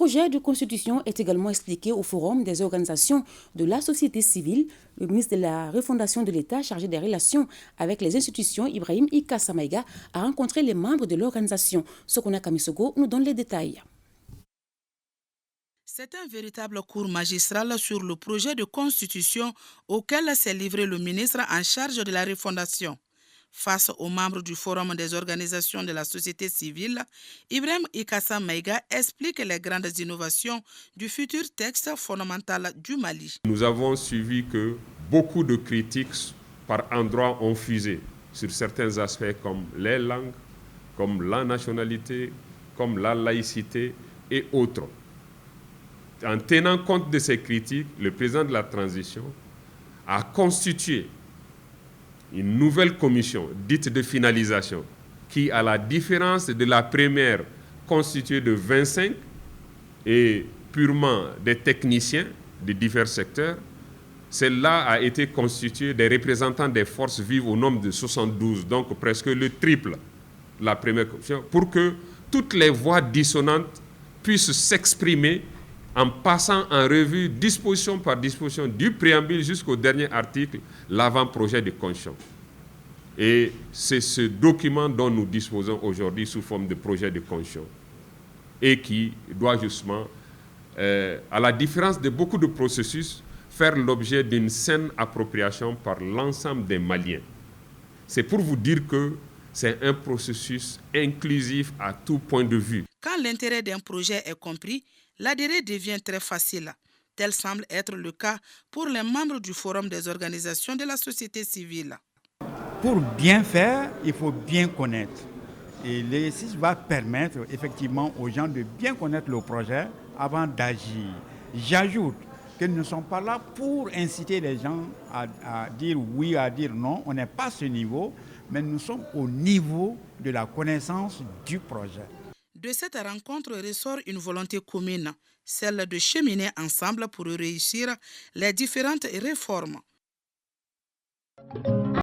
projet de constitution est également expliqué au Forum des organisations de la société civile. Le ministre de la refondation de l'État chargé des relations avec les institutions, Ibrahim Ikassa Maïga, a rencontré les membres de l'organisation. Sokona Kamisogo nous donne les détails. C'est un véritable cours magistral sur le projet de constitution auquel s'est livré le ministre en charge de la refondation. Face aux membres du Forum des organisations de la société civile, Ibrahim Ikassa Maïga explique les grandes innovations du futur texte fondamental du Mali. Nous avons suivi que beaucoup de critiques par endroits ont fusé sur certains aspects comme les langues, comme la nationalité, comme la laïcité et autres. En tenant compte de ces critiques, le président de la transition a constitué une nouvelle commission dite de finalisation qui, à la différence de la première constituée de 25 et purement des techniciens de divers secteurs, celle-là a été constituée des représentants des forces vives au nombre de 72, donc presque le triple de la première commission, pour que toutes les voix dissonantes puissent s'exprimer en passant en revue disposition par disposition du préambule jusqu'au dernier article, l'avant-projet de constitution. Et c'est ce document dont nous disposons aujourd'hui sous forme de projet de constitution et qui doit justement, à la différence de beaucoup de processus, faire l'objet d'une saine appropriation par l'ensemble des Maliens. C'est pour vous dire que c'est un processus inclusif à tout point de vue. Quand l'intérêt d'un projet est compris, l'adhérer devient très facile. Tel semble être le cas pour les membres du Forum des organisations de la société civile. Pour bien faire, il faut bien connaître. Et l'exercice va permettre effectivement aux gens de bien connaître le projet avant d'agir. J'ajoute qu'ils ne sont pas là pour inciter les gens à dire oui, à dire non. On n'est pas à ce niveau, mais nous sommes au niveau de la connaissance du projet. De cette rencontre ressort une volonté commune, celle de cheminer ensemble pour réussir les différentes réformes.